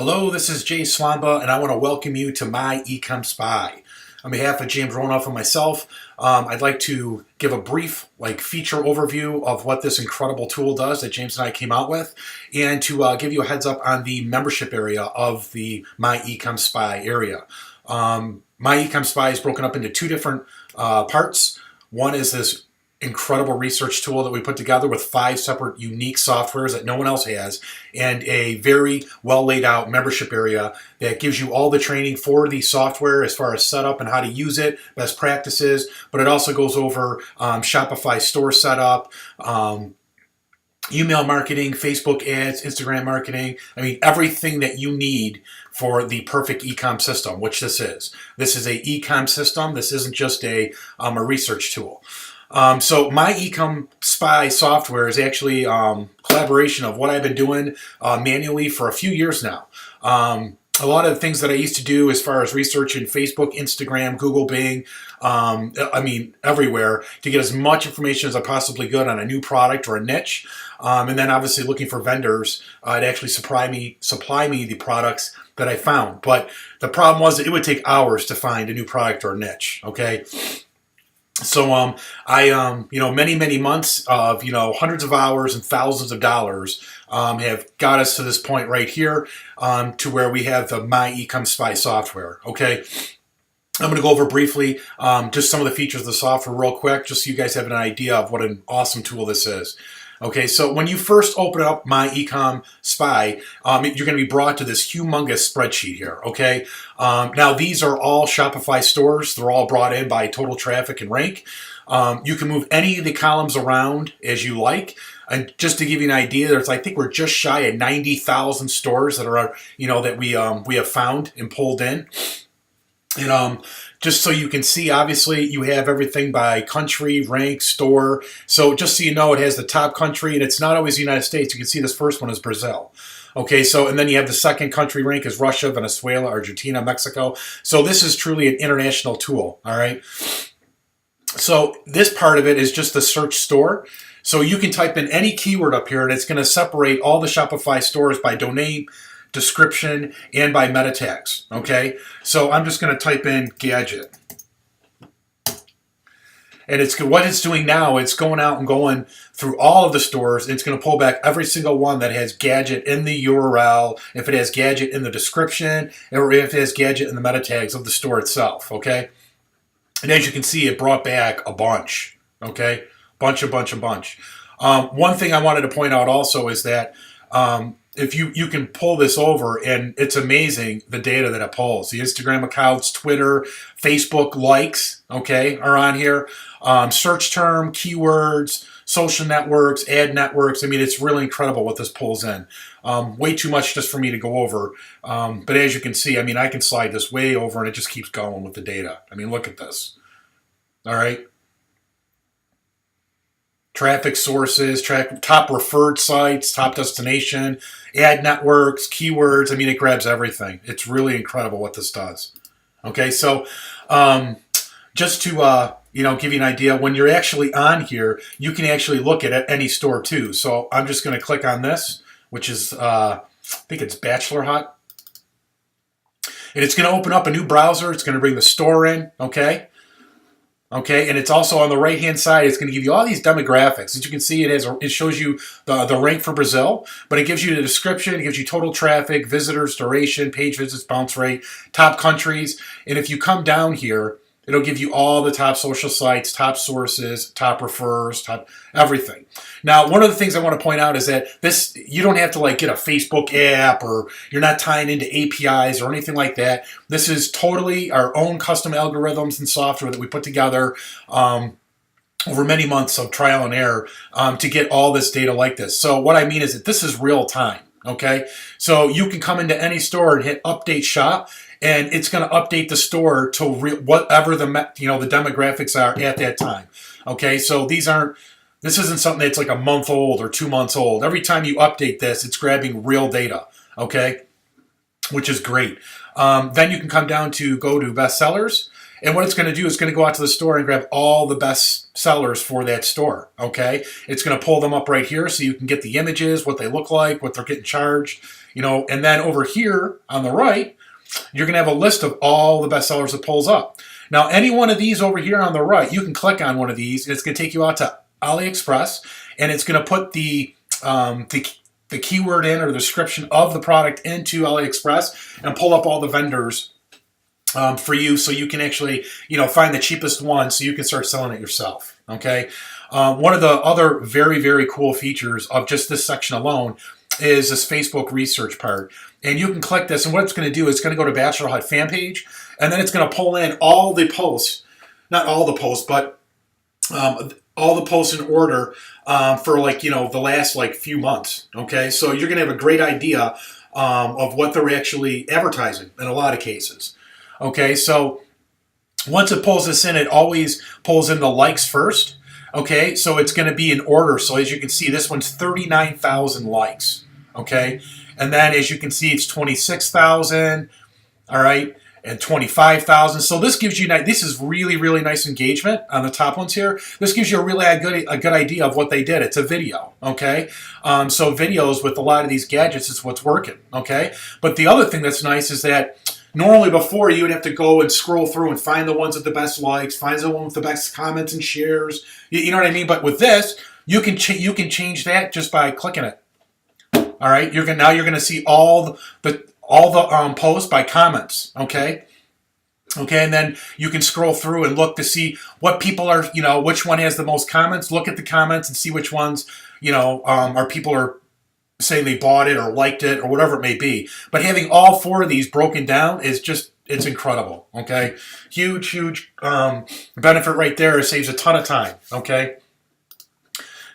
Hello, this is Jay Swamba, and I want to welcome you to my Ecom Spy. On behalf of James Ronoff and myself, I'd like to give a brief feature overview of what this incredible tool does that James and I came out with, and to give you a heads up on the membership area of the My Ecom Spy area. My Ecom Spy is broken up into two different parts. One is this incredible research tool that we put together with 5 separate unique softwares that no one else has, and a very well laid out membership area that gives you all the training for the software as far as setup and how to use it, best practices, but it also goes over Shopify store setup, email marketing, Facebook ads, Instagram marketing. I mean, everything that you need for the perfect ecom system, which this is. This is a ecom system. This isn't just a research tool. So my Ecom Spy software is actually collaboration of what I've been doing manually for a few years now. A lot of the things that I used to do as far as research in Facebook, Instagram, Google, Bing, everywhere, to get as much information as I possibly could on a new product or a niche. And then obviously looking for vendors to actually supply me the products that I found. But the problem was that it would take hours to find a new product or a niche, okay? So many months of hundreds of hours and thousands of dollars have got us to this point right here, to where we have the My Ecom Spy software. Okay, I'm going to go over briefly just some of the features of the software real quick, just so you guys have an idea of what an awesome tool this is. Okay, so when you first open up My Ecom Spy, you're going to be brought to this humongous spreadsheet here, okay? Now, these are all Shopify stores. They're all brought in by total traffic and rank. You can move any of the columns around as you like. And just to give you an idea, I think we're just shy of 90,000 stores that are, that we have found and pulled in. And just so you can see, obviously, you have everything by country, rank, store. So just so you know, it has the top country, and it's not always the United States. You can see this first one is Brazil. Okay, so, and then you have the second country rank is Russia, Venezuela, Argentina, Mexico. So this is truly an international tool, all right? So this part of it is just the search store. So you can type in any keyword up here, and it's going to separate all the Shopify stores by domain, description, and by meta tags. Okay, so I'm just going to type in gadget, and what it's doing now, it's going out and going through all of the stores. It's going to pull back every single one that has gadget in the URL, if it has gadget in the description, or if it has gadget in the meta tags of the store itself. Okay, and as you can see, it brought back a bunch. Okay, bunch. One thing I wanted to point out also is that if you can pull this over, and it's amazing the data that it pulls. The Instagram accounts, Twitter, Facebook likes, okay, are on here. Search term, keywords, social networks, ad networks. I mean, it's really incredible what this pulls in. Way too much just for me to go over. But as you can see, I mean, I can slide this way over and it just keeps going with the data. I mean, look at this. All right. Traffic sources, top referred sites, top destination, ad networks, keywords. I mean, it grabs everything. It's really incredible what this does. Okay, so just to give you an idea, when you're actually on here, you can actually look at any store too. So I'm just going to click on this, which is I think it's Bachelor Hut, and it's going to open up a new browser. It's going to bring the store in. Okay, and it's also on the right-hand side. It's going to give you all these demographics. As you can see, it shows you the rank for Brazil, but it gives you the description. It gives you total traffic, visitors, duration, page visits, bounce rate, top countries. And if you come down here, it'll give you all the top social sites, top sources, top refers, top everything. Now, one of the things I want to point out is that you don't have to get a Facebook app, or you're not tying into APIs or anything like that. This is totally our own custom algorithms and software that we put together over many months of trial and error to get all this data like this. So what I mean is that this is real time. Okay, so you can come into any store and hit update shop, and it's going to update the store to whatever the demographics are at that time. Okay, so this isn't something that's like a month old or 2 months old. Every time you update this, it's grabbing real data. Okay, which is great. Then you can come down to go to bestsellers, And what it's going to do is going to go out to the store and grab all the best sellers for that store, okay? It's going to pull them up right here so you can get the images, what they look like, what they're getting charged, and then over here on the right, you're going to have a list of all the best sellers it pulls up. Now, any one of these over here on the right, you can click on one of these, and it's going to take you out to AliExpress, and it's going to put the keyword in or the description of the product into AliExpress and pull up all the vendors for you, so you can actually, find the cheapest one so you can start selling it yourself, okay? One of the other very, very cool features of just this section alone is this Facebook research part. And you can click this, and what it's going to do is it's going to go to Bachelor Hut fan page, and then it's going to pull in all the posts, not all the posts, but all the posts in order for the last few months, okay? So you're going to have a great idea of what they're actually advertising in a lot of cases. Okay, so once it pulls this in, it always pulls in the likes first. Okay, so it's going to be in order. So as you can see, this one's 39,000 likes. Okay, and then as you can see, it's 26,000. All right, and 25,000. So this gives you, this is really, really nice engagement on the top ones here. This gives you a good idea of what they did. It's a video. Okay, so videos with a lot of these gadgets is what's working. Okay, but the other thing that's nice is that normally before you would have to go and scroll through and find the ones with the best likes, find the one with the best comments and shares. You know what I mean? But with this, you can change that just by clicking it. All right, now you're going to see all the posts by comments. Okay, and then you can scroll through and look to see what people are. Which one has the most comments. Look at the comments and see which ones are people are saying they bought it or liked it or whatever it may be. But having all four of these broken down is it's incredible, okay? Huge benefit right there. It saves a ton of time, okay?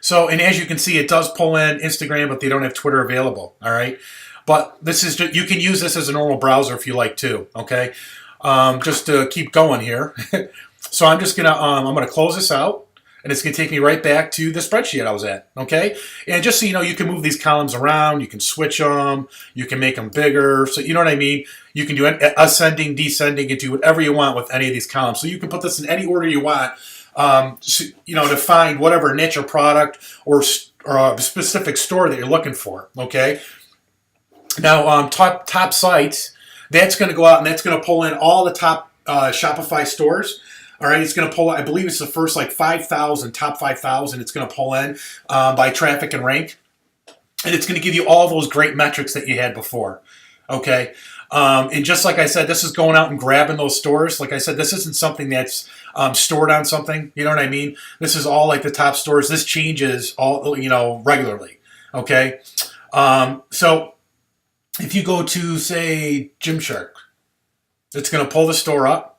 So, and as you can see, it does pull in Instagram, but they don't have Twitter available, all right? But this is you can use this as a normal browser if you like too, okay? Just to keep going here. So I'm just gonna I'm gonna close this out. And it's going to take me right back to the spreadsheet I was at, okay? And just so you know, you can move these columns around. You can switch them. You can make them bigger. So you know what I mean? You can do ascending, descending, and do whatever you want with any of these columns. So you can put this in any order you want, to find whatever niche or product or a specific store that you're looking for, okay? Now, top sites, that's going to go out and that's going to pull in all the top Shopify stores. All right, it's going to pull, I believe it's the first top 5,000 it's going to pull in by traffic and rank. And it's going to give you all those great metrics that you had before. Okay, and just like I said, this is going out and grabbing those stores. Like I said, this isn't something that's stored on something. You know what I mean? This is all like the top stores. This changes all, regularly. Okay, so if you go to, say, Gymshark, it's going to pull the store up.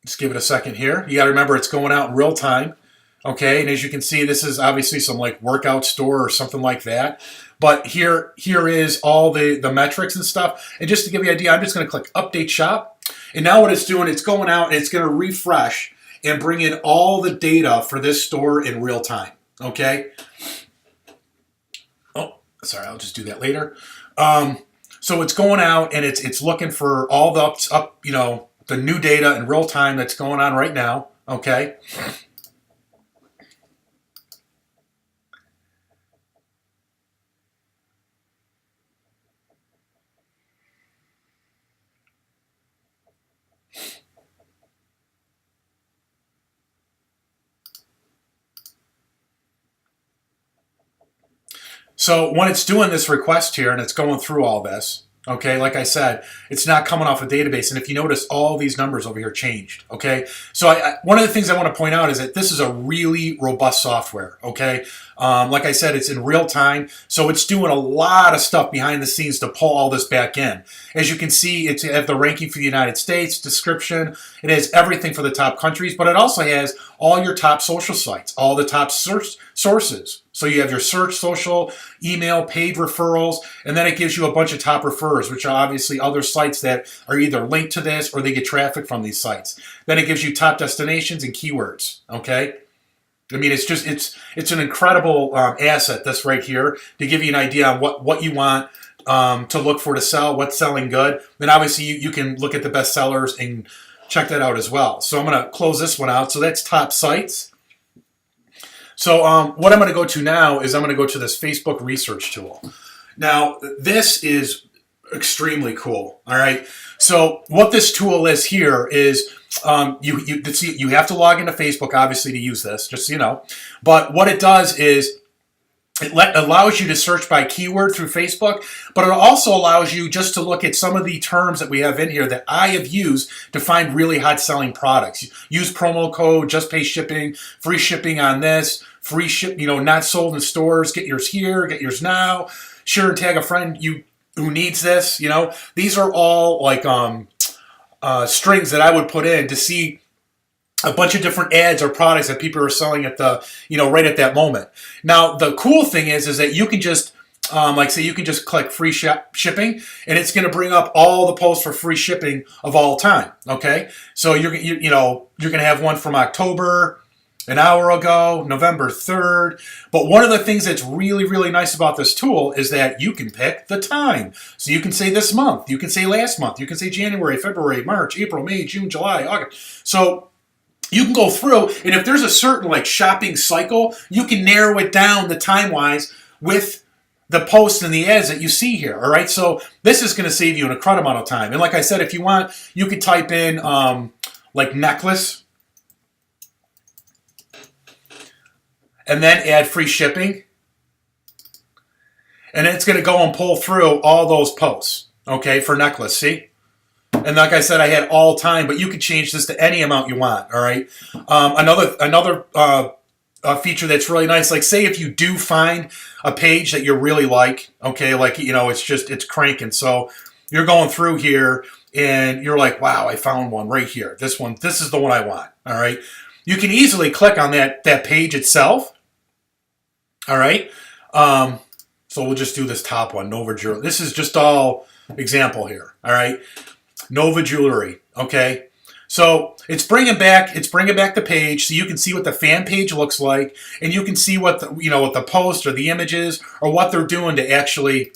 Just give it a second here. You got to remember it's going out in real time. Okay, and as you can see, this is obviously some workout store or something like that. But here is all the metrics and stuff. And just to give you an idea, I'm just going to click Update Shop. And now what it's doing, it's going out and it's going to refresh and bring in all the data for this store in real time. Okay. Oh, sorry, I'll just do that later. So it's going out and it's looking for all the the new data in real time that's going on right now, okay? So when it's doing this request here and it's going through all this, okay, like I said, it's not coming off a database. And if you notice, all these numbers over here changed, okay? So one of the things I want to point out is that this is a really robust software, okay? Like I said, it's in real time. So it's doing a lot of stuff behind the scenes to pull all this back in. As you can see, it's at the ranking for the United States, description. It has everything for the top countries, but it also has all your top social sites, all the top search sources. So you have your search, social, email, paid referrals, and then it gives you a bunch of top referrers, which are obviously other sites that are either linked to this or they get traffic from these sites. Then it gives you top destinations and keywords, okay? I mean, it's an incredible asset, this right here, to give you an idea on what you want to look for to sell, what's selling good, then obviously you can look at the best sellers and check that out as well. So I'm going to close this one out. So that's top sites. So what I'm going to go to now is I'm going to go to this Facebook research tool. Now, this is extremely cool. All right. So what this tool is here is you have to log into Facebook, obviously, to use this, just so you know. But what it does is it allows you to search by keyword through Facebook, but it also allows you just to look at some of the terms that we have in here that I have used to find really hot selling products. Use promo code, just pay shipping, free shipping on this, free ship, not sold in stores, get yours here, get yours now, share and tag a friend who needs this. These are all like strings that I would put in to see a bunch of different ads or products that people are selling at the, right at that moment. Now, the cool thing is that you can just, you can just click free shipping, and it's going to bring up all the posts for free shipping of all time. Okay, so you're going to have one from October, an hour ago, November 3rd. But one of the things that's really, really nice about this tool is that you can pick the time. So you can say this month, you can say last month, you can say January, February, March, April, May, June, July, August. So you can go through, and if there's a certain shopping cycle, you can narrow it down the time-wise with the posts and the ads that you see here. All right, so this is going to save you an incredible amount of time. And like I said, if you want, you could type in necklace, and then add free shipping, and it's going to go and pull through all those posts. Okay, for necklace. See. And like I said, I had all time, but you could change this to any amount you want. All right. Another feature that's really nice, like say if you do find a page that you really like, okay, it's cranking. So you're going through here and you're like, wow, I found one right here. This is the one I want. All right. You can easily click on that page itself. All right. So we'll just do this top one, Nova Jewelry. This is just all example here. All right. Nova Jewelry, okay? So it's bringing back the page so you can see what the fan page looks like, and you can see what the post or the images or what they're doing to actually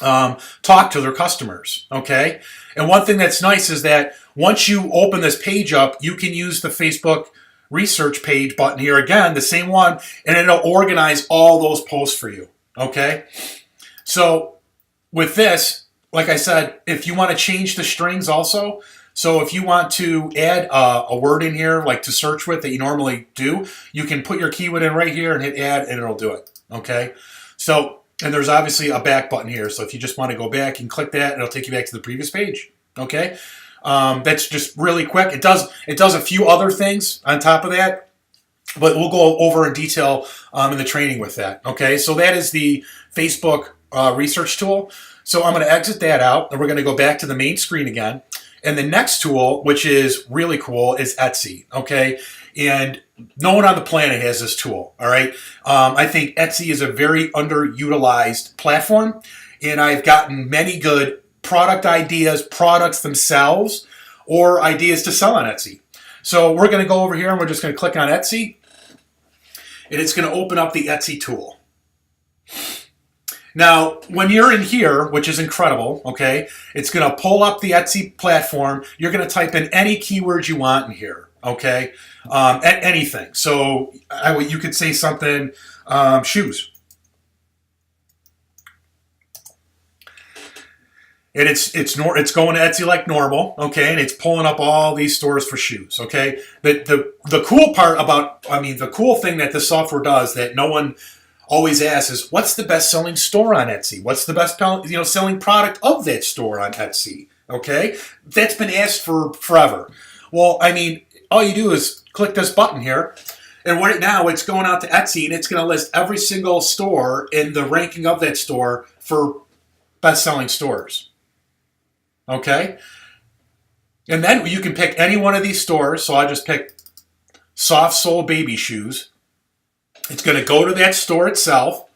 talk to their customers, okay? And one thing that's nice is that once you open this page up, you can use the Facebook research page button here again, the same one, and it'll organize all those posts for you, okay? So with this, like I said, if you want to change the strings also, so if you want to add a word in here, like to search with that you normally do, you can put your keyword in right here and hit add, and it'll do it. Okay? So, and there's obviously a back button here. So if you just want to go back and click that, it'll take you back to the previous page. Okay? That's just really quick. It does a few other things on top of that, but we'll go over in detail in the training with that. Okay? So that is the Facebook research tool. So I'm going to exit that out, and we're going to go back to the main screen again. And the next tool, which is really cool, is Etsy, okay? And no one on the planet has this tool, all right? I think Etsy is a very underutilized platform, and I've gotten many good product ideas, products themselves, or ideas to sell on Etsy. So we're going to go over here, and we're just going to click on Etsy, and it's going to open up the Etsy tool. Now, when you're in here, which is incredible, okay, it's going to pull up the Etsy platform. You're going to type in any keywords you want in here, okay, anything. So you could say something, shoes. And it's going to Etsy like normal, okay, and it's pulling up all these stores for shoes, okay. The cool part the cool thing that this software does that no one always asks is, what's the best-selling store on Etsy? What's the best selling product of that store on Etsy? Okay? That's been asked for forever. Well, all you do is click this button here, and right now it's going out to Etsy, and it's going to list every single store in the ranking of that store for best-selling stores. Okay? And then you can pick any one of these stores. So I just picked soft sole baby shoes. It's going to go to that store itself.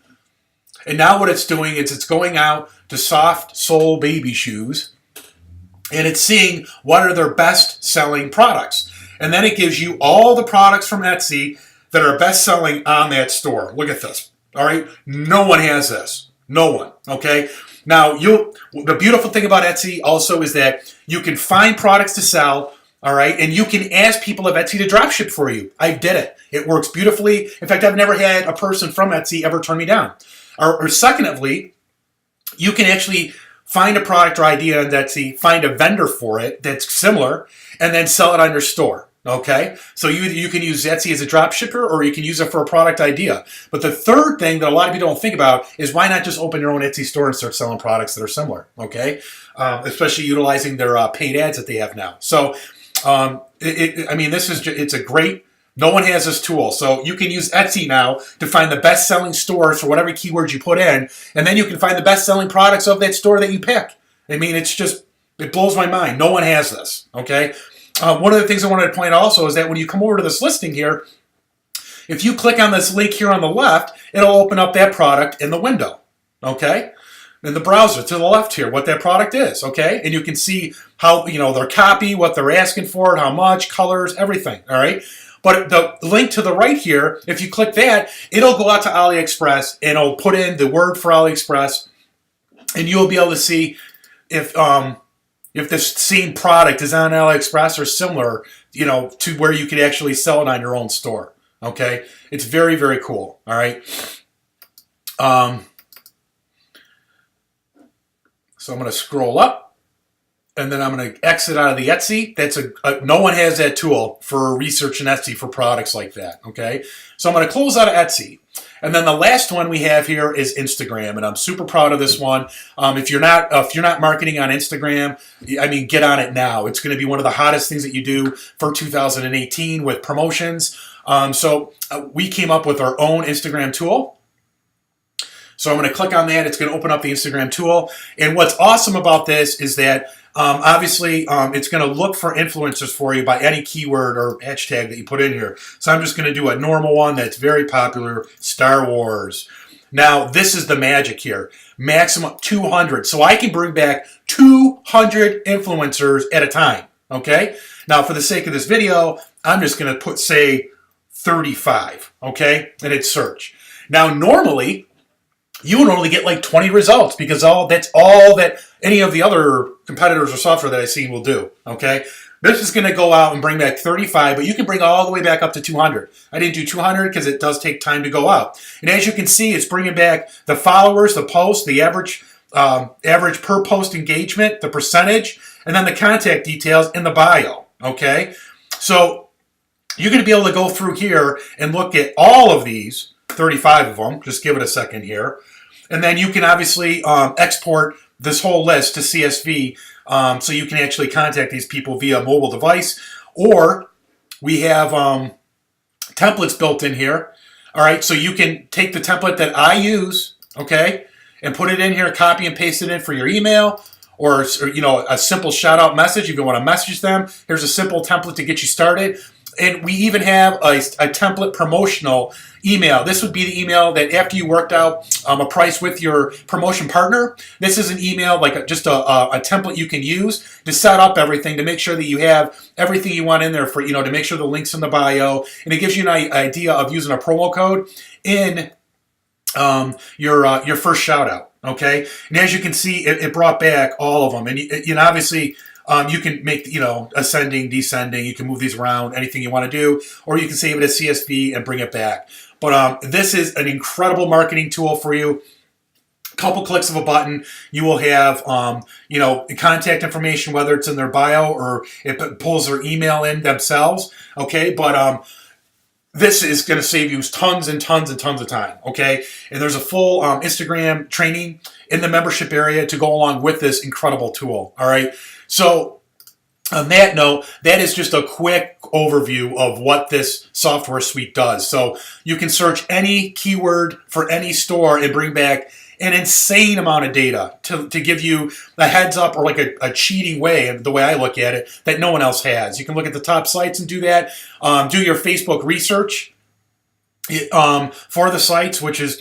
And now what it's doing is it's going out to soft sole baby shoes. And it's seeing what are their best selling products. And then it gives you all the products from Etsy that are best selling on that store. Look at this. All right. No one has this. No one. Okay. Now, the beautiful thing about Etsy also is that you can find products to sell, all right, and you can ask people of Etsy to drop ship for you. I did it. It works beautifully. In fact, I've never had a person from Etsy ever turn me down. Or secondly, you can actually find a product or idea on Etsy, find a vendor for it that's similar, and then sell it on your store. Okay, so you can use Etsy as a drop shipper, or you can use it for a product idea. But the third thing that a lot of people don't think about is why not just open your own Etsy store and start selling products that are similar. Okay, especially utilizing their paid ads that they have now. So, it's a great. No one has this tool, so you can use Etsy now to find the best-selling stores for whatever keywords you put in, and then you can find the best-selling products of that store that you pick. I mean, it blows my mind. No one has this. Okay. One of the things I wanted to point out also is that when you come over to this listing here, if you click on this link here on the left, it'll open up that product in the window, okay? In the browser to the left here, what that product is, okay? And you can see how, their copy, what they're asking for it, how much, colors, everything, all right? But the link to the right here, if you click that, it'll go out to AliExpress and it'll put in the word for AliExpress, and you'll be able to see if this same product is on AliExpress or similar, to where you could actually sell it on your own store. Okay, it's very, very cool. All right. So I'm going to scroll up, and then I'm going to exit out of the Etsy. That's no one has that tool for research in Etsy for products like that. Okay, so I'm going to close out of Etsy. And then the last one we have here is Instagram, and I'm super proud of this one. If you're not marketing on Instagram, get on it now. It's going to be one of the hottest things that you do for 2018 with promotions. So we came up with our own Instagram tool. So I'm going to click on that. It's going to open up the Instagram tool. And what's awesome about this is that obviously it's going to look for influencers for you by any keyword or hashtag that you put in here. So I'm just going to do a normal one that's very popular, Star Wars. Now, this is the magic here. Maximum 200. So I can bring back 200 influencers at a time. Okay? Now, for the sake of this video, I'm just going to say 35. Okay? And hit search. Now, normally, you would only get like 20 results because that's all that any of the other competitors or software that I've seen will do, okay? This is going to go out and bring back 35, but you can bring all the way back up to 200. I didn't do 200 because it does take time to go out. And as you can see, it's bringing back the followers, the posts, the average per post engagement, the percentage, and then the contact details in the bio, okay? So you're going to be able to go through here and look at all of these, 35 of them. Just give it a second here. And then you can obviously export this whole list to CSV so you can actually contact these people via mobile device. Or we have templates built in here. All right, so you can take the template that I use, okay, and put it in here, copy and paste it in for your email, or a simple shout out message if you want to message them. Here's a simple template to get you started. And we even have a template promotional email. This would be the email that after you worked out a price with your promotion partner, this is an email, like just a template you can use to set up everything, to make sure that you have everything you want in there for, to make sure the link's in the bio. And it gives you an idea of using a promo code in your first shout out. Okay. And as you can see, it brought back all of them. And obviously, you can make, ascending, descending. You can move these around, anything you want to do, or you can save it as CSV and bring it back. But this is an incredible marketing tool for you. Couple clicks of a button, you will have, contact information, whether it's in their bio or it pulls their email in themselves. Okay, but this is going to save you tons and tons and tons of time. Okay, and there's a full Instagram training in the membership area to go along with this incredible tool. All right. So on that note, that is just a quick overview of what this software suite does. So you can search any keyword for any store and bring back an insane amount of data to give you a heads up, or like a cheating way, the way I look at it, that no one else has. You can look at the top sites and do that. Do your Facebook research for the sites, which is,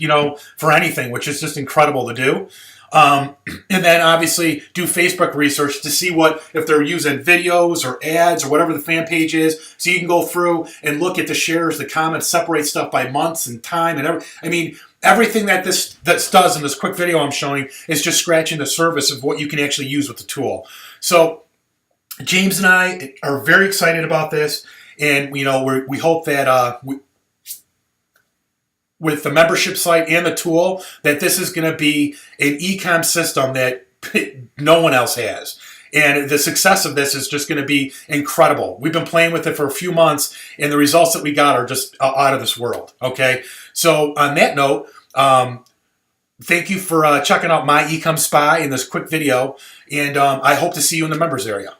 for anything, which is just incredible to do. And then obviously do Facebook research to see if they're using videos or ads or whatever the fan page is. So you can go through and look at the shares, the comments, separate stuff by months and time and everything. everything that this does in this quick video I'm showing is just scratching the surface of what you can actually use with the tool. So James and I are very excited about this, and we hope that with the membership site and the tool, that this is going to be an ecom system that no one else has. And the success of this is just going to be incredible. We've been playing with it for a few months, and the results that we got are just out of this world. Okay, so on that note, thank you for checking out my ecom spy in this quick video, and I hope to see you in the members area.